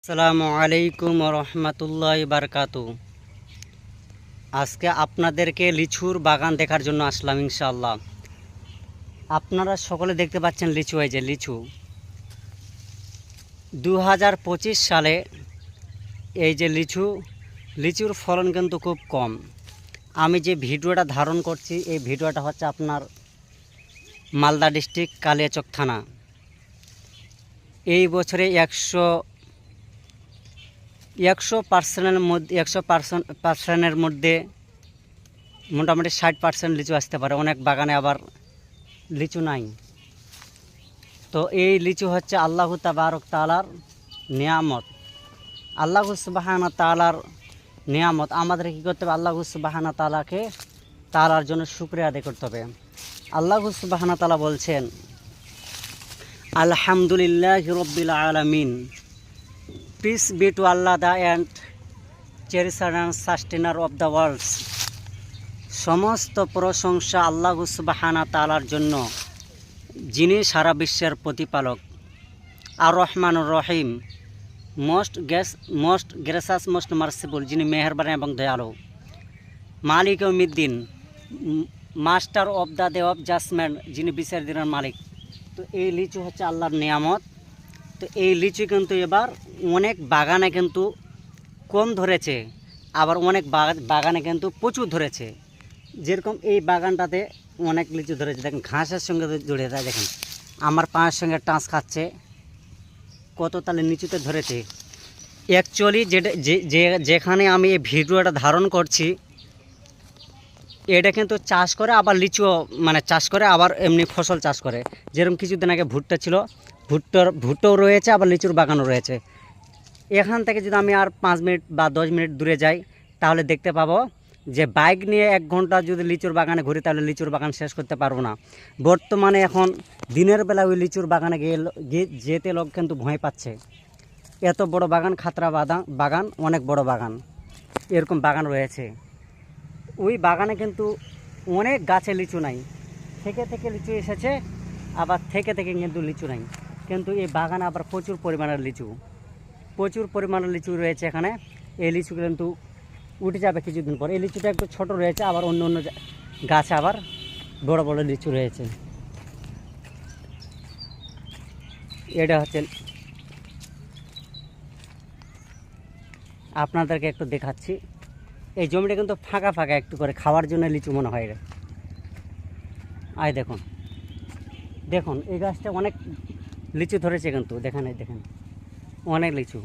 আসসালামু আলাইকুম রহমতুল্লাহি বারকাতু। আজকে আপনাদেরকে লিচুর বাগান দেখার জন্য আসলাম ইনশাআল্লাহ। আপনারা সকলে দেখতে পাচ্ছেন লিচু, এই যে লিচু 2025 সালে এই যে লিচুর ফলন কিন্তু খুব কম। আমি যে ভিডিওটা ধারণ করছি এই ভিডিওটা হচ্ছে আপনার মালদা ডিস্ট্রিক্ট কালিয়াচক থানা। এই বছরে 100%-এর মধ্যে মোটামুটি 60% লিচু আসতে পারে। অনেক বাগানে আবার লিচু নাই। তো এই লিচু হচ্ছে আল্লাহ তাবারক তাআলার নিয়ামত। আল্লাহ সুবহানাহু তাআলার নিয়ামত আমাদের কী করতে হবে? আল্লাহ সুবহানাহু তাআলার জন্য শুকরিয়া আদায় করতে হবে। আল্লাহ সুবহানাহু তাআলা বলছেন, আলহামদুলিল্লাহি রাব্বিল আলামিন, peace be to Allah the and cherisher and sustainer of the worlds. সমস্ত প্রশংসা আল্লাহ সুবহানাহু তাআলার জন্য, যিনি সারা বিশ্বের প্রতিপালক। আর রহমানুর রহিম, মোস্ট গ্রেসাস মোস্ট মার্সিফুল, যিনি মেহেরবান এবং দয়ালু। মালিক ইয়াউমিদ্দিন, master of the day of judgement, যিনি বিচার দিনের মালিক। তো এই লিচু হচ্ছে আল্লাহর নিয়ামত। তো এই লিচু কিন্তু এবার অনেক বাগানে কিন্তু কম ধরেছে, আবার অনেক বাগানে কিন্তু প্রচুর ধরেছে। যেরকম এই বাগানটাতে অনেক লিচু ধরেছে, দেখেন ঘাসের সঙ্গে জড়িয়ে যায়। দেখেন আমার পায়ের সঙ্গে টাঁচ খাচ্ছে, কত তালে নিচুতে ধরেছে। অ্যাকচুয়ালি যেখানে আমি এই ভিডিওটা ধারণ করছি, এটা কিন্তু চাষ করে আবার লিচু চাষ করে, আবার এমনি ফসল চাষ করে। যেরকম কিছুদিন আগে ভুট্টা ছিল, ভুট্টাও রয়েছে, আবার লিচুর বাগানও রয়েছে। এখান থেকে যদি আমি আর 5 মিনিট বা 10 মিনিট দূরে যাই, তাহলে দেখতে পাবো যে বাইক নিয়ে 1 ঘন্টা যদি লিচুর বাগানে ঘুরি, তাহলে লিচুর বাগান শেষ করতে পারবো না। বর্তমানে এখন দিনের বেলা ওই লিচুর বাগানে যেতে লোক কিন্তু ভয় পাচ্ছে। এত বড় বাগান, খাতরা বাগান, অনেক বড় বাগান, এরকম বাগান রয়েছে। ওই বাগানে কিন্তু অনেক গাছে লিচু নাই, থেকে লিচু এসেছে, আবার থেকে কিন্তু লিচু নাই। কিন্তু এই বাগানে আবার প্রচুর পরিমাণের লিচু রয়েছে এখানে। এই লিচু কিন্তু উঠে যাবে কিছুদিন পর। এই লিচুটা একটু ছোট রয়েছে, আবার অন্য গাছে আবার বড় বড় লিচু রয়েছে। এটা হচ্ছে, আপনাদেরকে একটু দেখাচ্ছি। এই জমিটা কিন্তু ফাঁকা একটু করে, খাওয়ার জন্য লিচু মনে হয়। আয় দেখুন এই গাছটা অনেক লিচু ধরেছে কিন্তু, দেখেন অনেক লিচু।